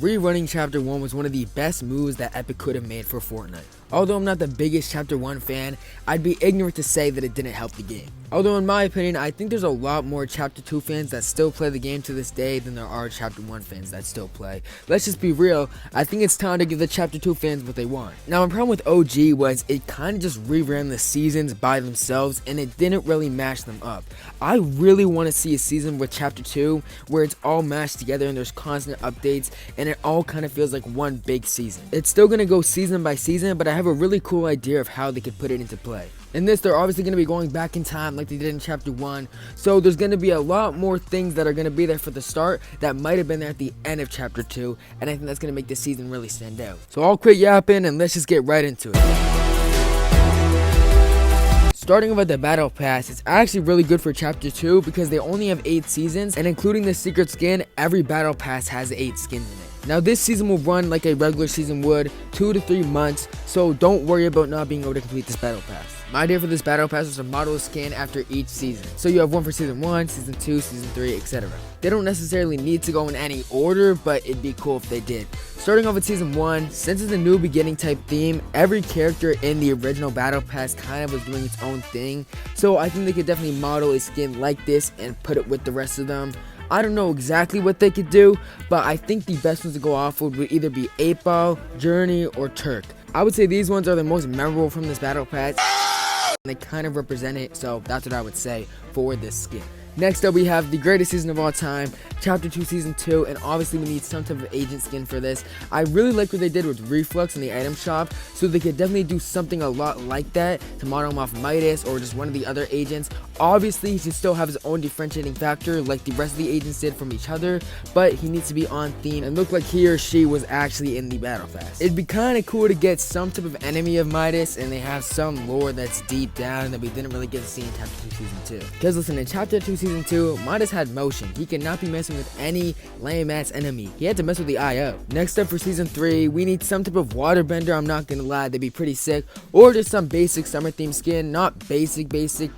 Rerunning Chapter 1 was one of the best moves that Epic could have made for Fortnite. Although I'm not the biggest Chapter 1 fan, I'd be ignorant to say that it didn't help the game. Although in my opinion, I think there's a lot more Chapter 2 fans that still play the game to this day than there are Chapter 1 fans that still play. Let's just be real, I think it's time to give the Chapter 2 fans what they want. Now my problem with OG was it kind of just reran the seasons by themselves and it didn't really mash them up. I really want to see a season with Chapter 2 where it's all mashed together and there's constant updates and it all kind of feels like one big season. It's still going to go season by season, but I have a really cool idea of how they could put it into play. In this, they're obviously going to be going back in time like they did in Chapter 1, so there's going to be a lot more things that are going to be there for the start that might have been there at the end of Chapter 2, and I think that's going to make this season really stand out. So I'll quit yapping and let's just get right into it. Starting with the Battle Pass, it's actually really good for Chapter 2 because they only have 8 seasons, and including the secret skin, every Battle Pass has 8 skins in it. Now this season will run like a regular season would, 2 to 3 months, so don't worry about not being able to complete this Battle Pass. My idea for this Battle Pass was to model a skin after each season. So you have one for Season 1, Season 2, Season 3, etc. They don't necessarily need to go in any order, but it'd be cool if they did. Starting off with Season 1, since it's a new beginning type theme, every character in the original Battle Pass kind of was doing its own thing, so I think they could definitely model a skin like this and put it with the rest of them. I don't know exactly what they could do, but I think the best ones to go off would either be 8-Ball, Journey, or Turk. I would say these ones are the most memorable from this Battle Pass. They kind of represent it, so that's what I would say for this skin. Next up, we have the greatest season of all time, Chapter 2 Season 2, and obviously we need some type of agent skin for this. I really like what they did with Reflux in the item shop, so they could definitely do something a lot like that to model him off Midas or just one of the other agents. Obviously, he should still have his own differentiating factor like the rest of the agents did from each other, but he needs to be on theme and look like he or she was actually in the Battle Pass. It'd be kind of cool to get some type of enemy of Midas and they have some lore that's deep down that we didn't really get to see in Chapter 2 Season 2. Because listen, in Chapter 2 Season 2, Midas had motion. He cannot be messing with any lame ass enemy. He had to mess with the IO. Next up for Season 3, we need some type of waterbender. I'm not gonna lie, they'd be pretty sick. Or just some basic summer theme skin. Not basic,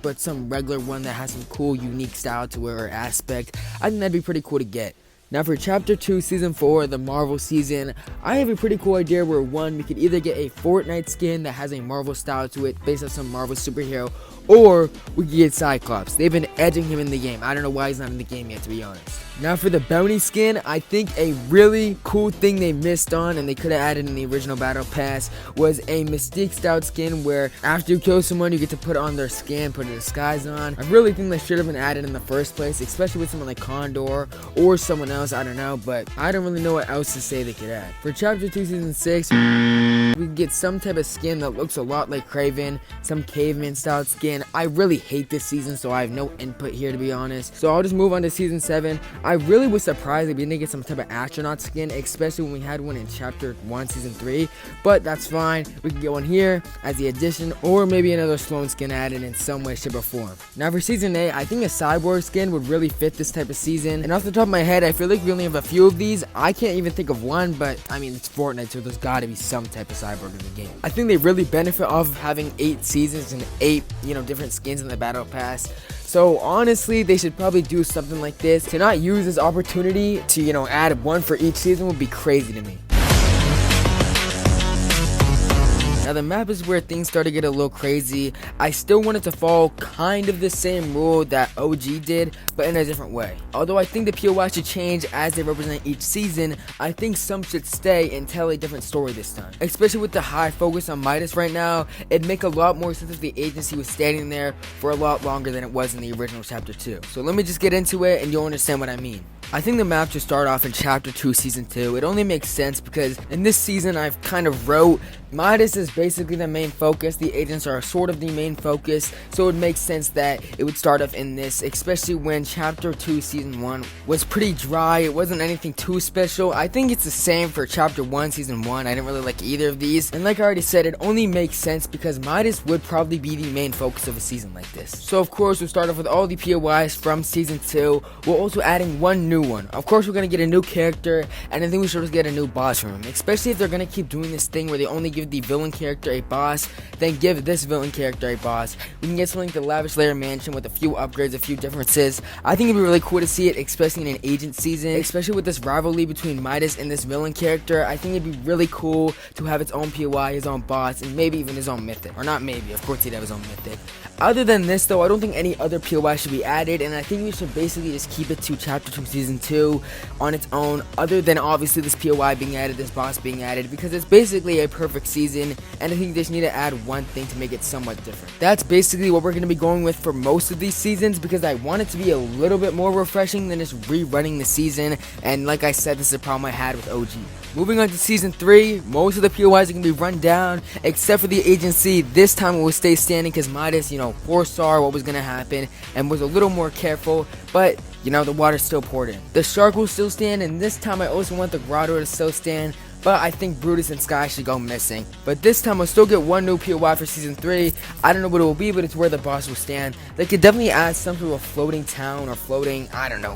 but some regular one that has some cool, unique style to it or aspect. I think that'd be pretty cool to get. Now for Chapter 2 Season 4, the Marvel season, I have a pretty cool idea where one, we could either get a Fortnite skin that has a Marvel style to it based on some Marvel superhero, or we could get Cyclops. They've been edging him in the game. I don't know why he's not in the game yet, to be honest. Now for the bounty skin, I think a really cool thing they missed on and they could have added in the original Battle Pass was a Mystique style skin where after you kill someone you get to put on their skin, put a disguise on. I really think that should have been added in the first place, especially with someone like Condor or someone else, I don't know, but I don't really know what else to say they could add. For Chapter 2 Season 6, we can get some type of skin that looks a lot like Kraven, some caveman style skin. I really hate this season, so I have no input here to be honest. So I'll just move on to Season 7. I really was surprised if we didn't get some type of astronaut skin, especially when we had one in Chapter 1 Season 3, but that's fine. We can get one here as the addition, or maybe another Sloan skin added in some way, shape, or form. Now for Season 8, I think a Cyborg skin would really fit this type of season, and off the top of my head, I feel like we only have a few of these. I can't even think of one, but I mean, it's Fortnite, so there's gotta be some type of Cyborg in the game. I think they really benefit off of having 8 seasons and 8, different skins in the Battle Pass. So honestly, they should probably do something like this. To not use this opportunity to, add one for each season would be crazy to me. Now the map is where things start to get a little crazy. I still wanted to follow kind of the same rule that OG did, but in a different way. Although I think the POI should change as they represent each season, I think some should stay and tell a different story this time. Especially with the high focus on Midas right now, it'd make a lot more sense if the agency was standing there for a lot longer than it was in the original Chapter 2. So let me just get into it and you'll understand what I mean. I think the map should start off in Chapter 2 Season 2. It only makes sense because in this season I've kind of wrote Midas is basically the main focus, the agents are sort of the main focus, so it makes sense that it would start off in this, especially when Chapter 2 Season 1 was pretty dry. It wasn't anything too special. I think it's the same for Chapter 1 Season 1. I didn't really like either of these, and like I already said, it only makes sense because Midas would probably be the main focus of a season like this. So of course we'll start off with all the POIs from Season 2. We're also adding one new one. Of course we're going to get a new character, and I think we should just get a new boss from him, especially if they're going to keep doing this thing where they only give give the villain character a boss, then give this villain character a boss. We can get something like the Lavish Lair Mansion with a few upgrades, a few differences. I think it'd be really cool to see it, especially in an agent season, especially with this rivalry between Midas and this villain character. I think it'd be really cool to have its own POI, his own boss, and maybe even his own mythic. Or not maybe, of course he'd have his own mythic. Other than this though, I don't think any other POI should be added, and I think we should basically just keep it to Chapter 2 Season 2 on its own, other than obviously this POI being added, this boss being added, because it's basically a perfect season, and I think they just need to add one thing to make it somewhat different. That's basically what we're going to be going with for most of these seasons, because I want it to be a little bit more refreshing than just rerunning the season, and like I said, this is a problem I had with OG. Moving on to Season 3, most of the POIs are going to be run down, except for the agency. This time it will stay standing because Midas, foresaw what was going to happen and was a little more careful, but, the water still poured in. The shark will still stand, and this time I also want the grotto to still stand, but I think Brutus and Sky should go missing. But this time I'll still get one new POI for Season 3. I don't know what it will be, but it's where the boss will stand. They could definitely add some sort of floating town or floating,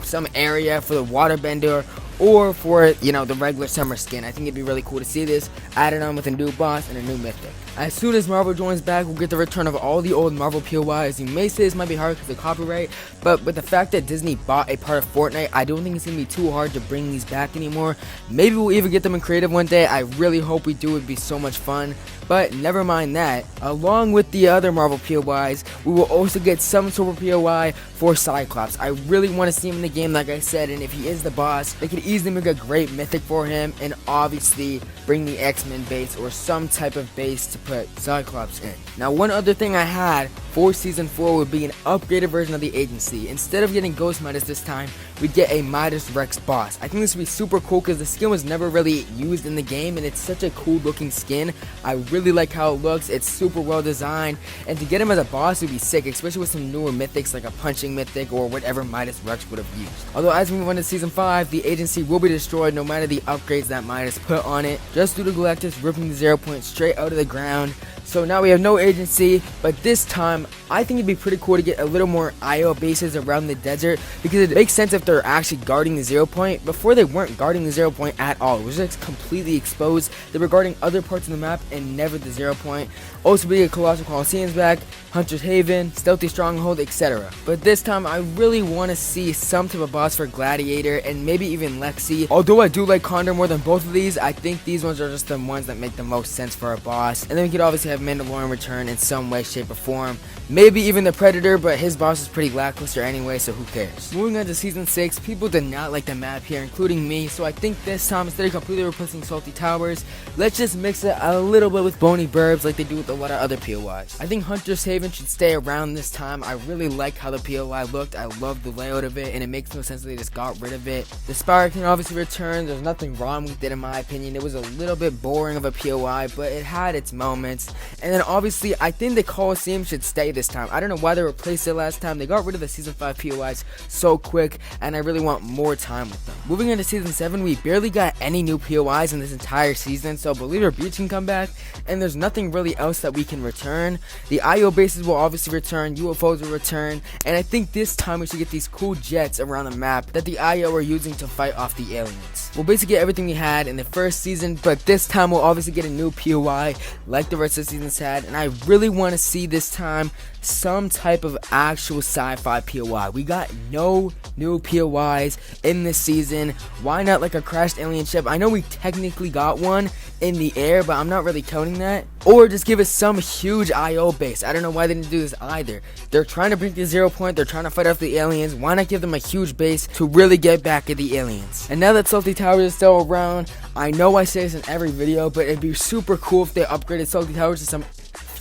some area for the waterbender, or for, the regular summer skin. I think it'd be really cool to see this added on with a new boss and a new mythic. As soon as Marvel joins back, we'll get the return of all the old Marvel POIs. You may say this might be hard because of copyright, but with the fact that Disney bought a part of Fortnite, I don't think it's going to be too hard to bring these back anymore. Maybe we'll even get them in creative one day. I really hope we do. It would be so much fun. But never mind that, along with the other Marvel POIs, we will also get some sort of POI for Cyclops. I really want to see him in the game, like I said, and if he is the boss, they could easily make a great mythic for him, and obviously bring the X-Men base or some type of base to put Cyclops in. Now, one other thing I had for Season 4 would be an upgraded version of the agency. Instead of getting Ghost Midas this time, we get a Midas Rex boss. I think this would be super cool because the skin was never really used in the game, and it's such a cool looking skin. I really like how it looks. It's super well designed, and to get him as a boss would be sick, especially with some newer mythics like a punching mythic or whatever Midas Rex would have used. Although as we move on to Season 5, the agency will be destroyed no matter the upgrades that Midas put on it, just due to Galactus ripping the 0 point straight out of the ground. So now we have no agency, but this time I think it'd be pretty cool to get a little more IO bases around the desert, because it makes sense if they're actually guarding the 0 point. Before, they weren't guarding the 0 point at all. It was just completely exposed. They were guarding other parts of the map and never the 0 point. Also, we get Colossal Coliseum's back, Hunter's Haven, Stealthy Stronghold, etc. But this time I really want to see some type of boss for Gladiator and maybe even Lexi. Although I do like Condor more than both of these, I think these ones are just the ones that make the most sense for a boss. And then we could obviously have Mandalorian return in some way, shape, or form. Maybe even the Predator, but his boss is pretty lackluster anyway, so who cares. Moving on to Season 6, people did not like the map here, including me, so I think this time, instead of completely replacing Salty Towers, let's just mix it a little bit with Bony Burbs like they do with a lot of other POIs. I think Hunter's Haven should stay around this time. I really like how the POI looked. I love the layout of it, and it makes no sense that they just got rid of it. The Spire can obviously return. There's nothing wrong with it in my opinion. It was a little bit boring of a POI, but it had its moments. And then obviously, I think the Coliseum should stay this time. I don't know why they replaced it last time. They got rid of the Season 5 POIs so quick, and I really want more time with them. Moving into Season 7, we barely got any new POIs in this entire season, so Believer Beach can come back, and there's nothing really else that we can return. The IO bases will obviously return, UFOs will return, and I think this time we should get these cool jets around the map that the IO are using to fight off the aliens. We'll basically get everything we had in the first season, but this time we'll obviously get a new POI like the rest of the seasons had, and I really want to see this time some type of actual sci-fi POI. We got no new POIs in this season. Why not like a crashed alien ship? I know we technically got one in the air, but I'm not really counting that. Or just give us some huge IO base. I don't know why they didn't do this either. They're trying to break the 0 point. They're trying to fight off the aliens. Why not give them a huge base to really get back at the aliens? And now that Salty Towers is still around, I know I say this in every video, but it'd be super cool if they upgraded Salty Towers to some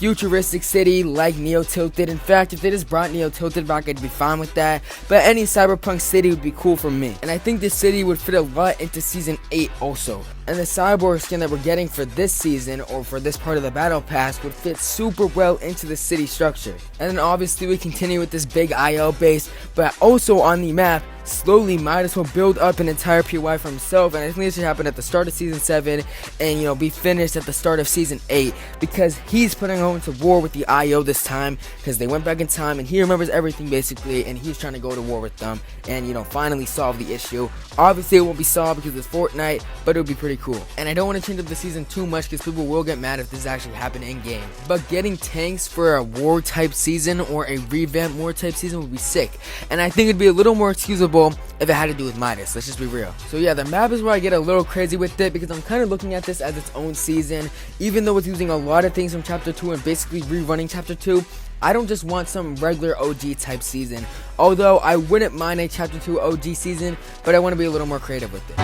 futuristic city like Neo Tilted. In fact, if they just brought Neo Tilted back, I'd be fine with that. But any cyberpunk city would be cool for me. And I think this city would fit a lot into Season 8 also. And the cyborg skin that we're getting for this season, or for this part of the battle pass, would fit super well into the city structure. And then obviously we continue with this big IO base, but also on the map slowly Midas will build up an entire POI for himself, and I think this should happen at the start of season 7 and be finished at the start of season 8, because he's putting on to war with the IO this time, because they went back in time and he remembers everything basically, and he's trying to go to war with them and finally solve the issue. Obviously it won't be solved because it's Fortnite, but it would be pretty cool. And I don't want to change up the season too much because people will get mad if this actually happened in game, but getting tanks for a war type season or a revamped war type season would be sick, and I think it'd be a little more excusable if it had to do with Midas. Let's just be real. So yeah, the map is where I get a little crazy with it, because I'm kind of looking at this as its own season. Even though it's using a lot of things from chapter 2 and basically rerunning chapter 2, I don't just want some regular OG type season, although I wouldn't mind a chapter 2 OG season, but I want to be a little more creative with it.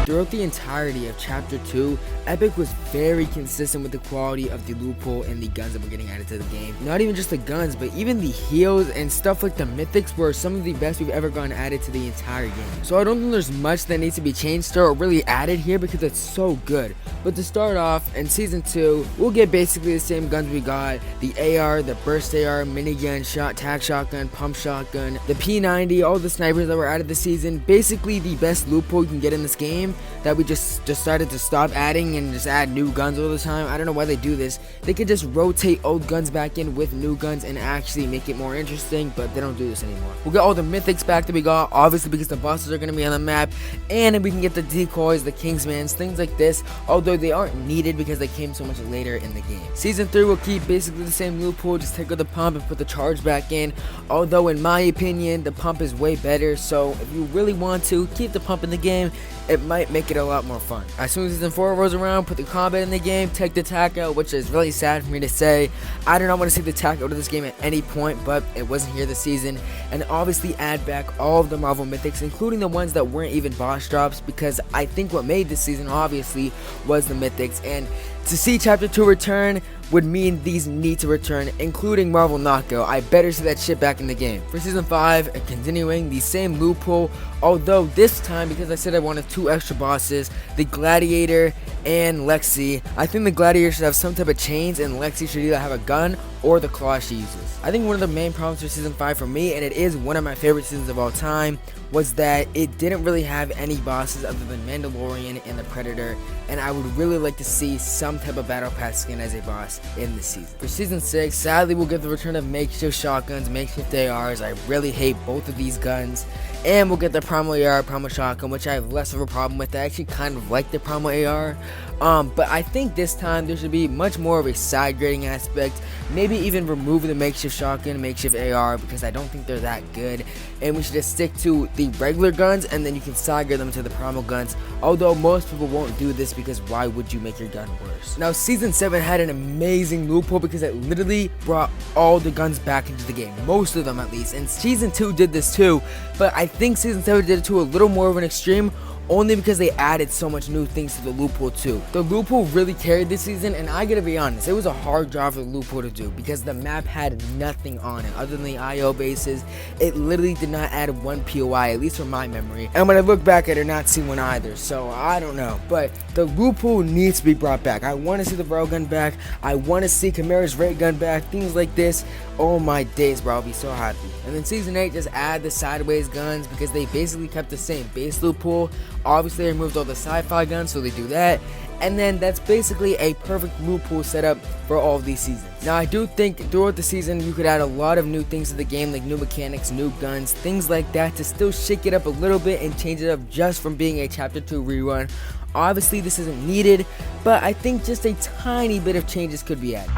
Throughout the entirety of Chapter 2, Epic was very consistent with the quality of the loophole and the guns that were getting added to the game. Not even just the guns, but even the heals and stuff like the mythics were some of the best we've ever gotten added to the entire game. So I don't think there's much that needs to be changed or really added here because it's so good. But to start off, in Season 2, we'll get basically the same guns we got. The AR, the burst AR, minigun, tac shotgun, pump shotgun, the P90, all the snipers that were added this season. Basically the best loophole you can get in this game that we just decided to stop adding and just add new guns all the time. I don't know why they do this. They could just rotate old guns back in with new guns and actually make it more interesting, but they don't do this anymore. We'll get all the mythics back that we got, obviously because the bosses are going to be on the map, and we can get the decoys, the kingsmans, things like this, although they aren't needed because they came so much later in the game. Season 3 will keep basically the same loophole, just take out the pump and put the charge back in, although in my opinion the pump is way better, so if you really want to keep the pump in the game, it might make it a lot more fun. As soon as Season 4 rolls around, put the combat in the game, take the tac out, which is really sad for me to say. I do not want to see the tac out of this game at any point, but it wasn't here this season. And obviously add back all of the Marvel mythics, including the ones that weren't even boss drops, because I think what made this season obviously was the mythics, and to see Chapter 2 return would mean these need to return, including Marvel Knockout. I better see that shit back in the game. For Season 5, continuing the same loophole, although this time, because I said I wanted 2 extra bosses, the Gladiator and Lexi. I think the Gladiator should have some type of chains, and Lexi should either have a gun or the claw she uses. I think one of the main problems for Season 5 for me, and it is one of my favorite seasons of all time, was that it didn't really have any bosses other than Mandalorian and the Predator, and I would really like to see some type of Battle Pass skin as a boss in this season. For Season 6, sadly we'll get the return of makeshift shotguns, makeshift ARs. I really hate both of these guns. And we'll get the Primal AR, Primal Shotgun, which I have less of a problem with. I actually kind of like the Primal AR. But I think this time there should be much more of a side grading aspect. Maybe even remove the makeshift shotgun, makeshift AR, because I don't think they're that good. And we should just stick to the regular guns, and then you can side grade them to the primal guns. Although most people won't do this, because why would you make your gun worse? Now Season 7 had an amazing loophole because it literally brought all the guns back into the game. Most of them at least. And Season 2 did this too. But I think Season 7 did it to a little more of an extreme, only because they added so much new things to the loophole too. The loophole really carried this season, and I gotta be honest, it was a hard job for the loophole to do because the map had nothing on it other than the IO bases. It literally did not add one POI, at least from my memory, and when I look back I did not see one either, so I don't know. But the loophole needs to be brought back. I want to see the railgun back, I want to see Chimera's ray gun back, things like this. Oh my days, bro, I'll be so happy. And then Season 8 just add the sideways guns because they basically kept the same base loophole. Obviously they removed all the sci-fi guns, so they do that. And then that's basically a perfect loophole setup for all of these seasons. Now I do think throughout the season you could add a lot of new things to the game, like new mechanics, new guns, things like that, to still shake it up a little bit and change it up just from being a Chapter 2 rerun. Obviously this isn't needed, but I think just a tiny bit of changes could be added.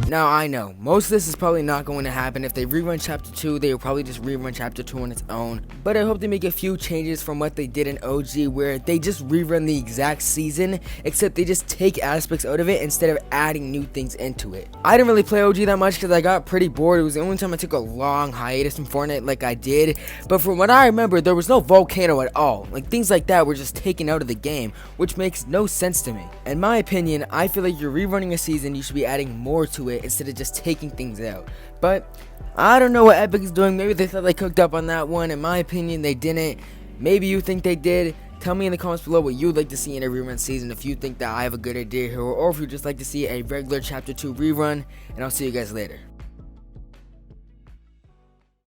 Now I know, most of this is probably not going to happen. If they rerun Chapter 2, they will probably just rerun Chapter 2 on its own. But I hope they make a few changes from what they did in OG, where they just rerun the exact season, except they just take aspects out of it instead of adding new things into it. I didn't really play OG that much because I got pretty bored. It was the only time I took a long hiatus from Fortnite like I did. But from what I remember, there was no volcano at all. Like things like that were just taken out of the game, which makes no sense to me. In my opinion, I feel like you're rerunning a season, you should be adding more to it instead of just taking things out. But I don't know what Epic is doing. Maybe they thought they cooked up on that one. In my opinion, they didn't. Maybe you think they did. Tell me in the comments below what you'd like to see in a rerun season, if you think that I have a good idea here, or if you'd just like to see a regular Chapter 2 rerun, and I'll see you guys later.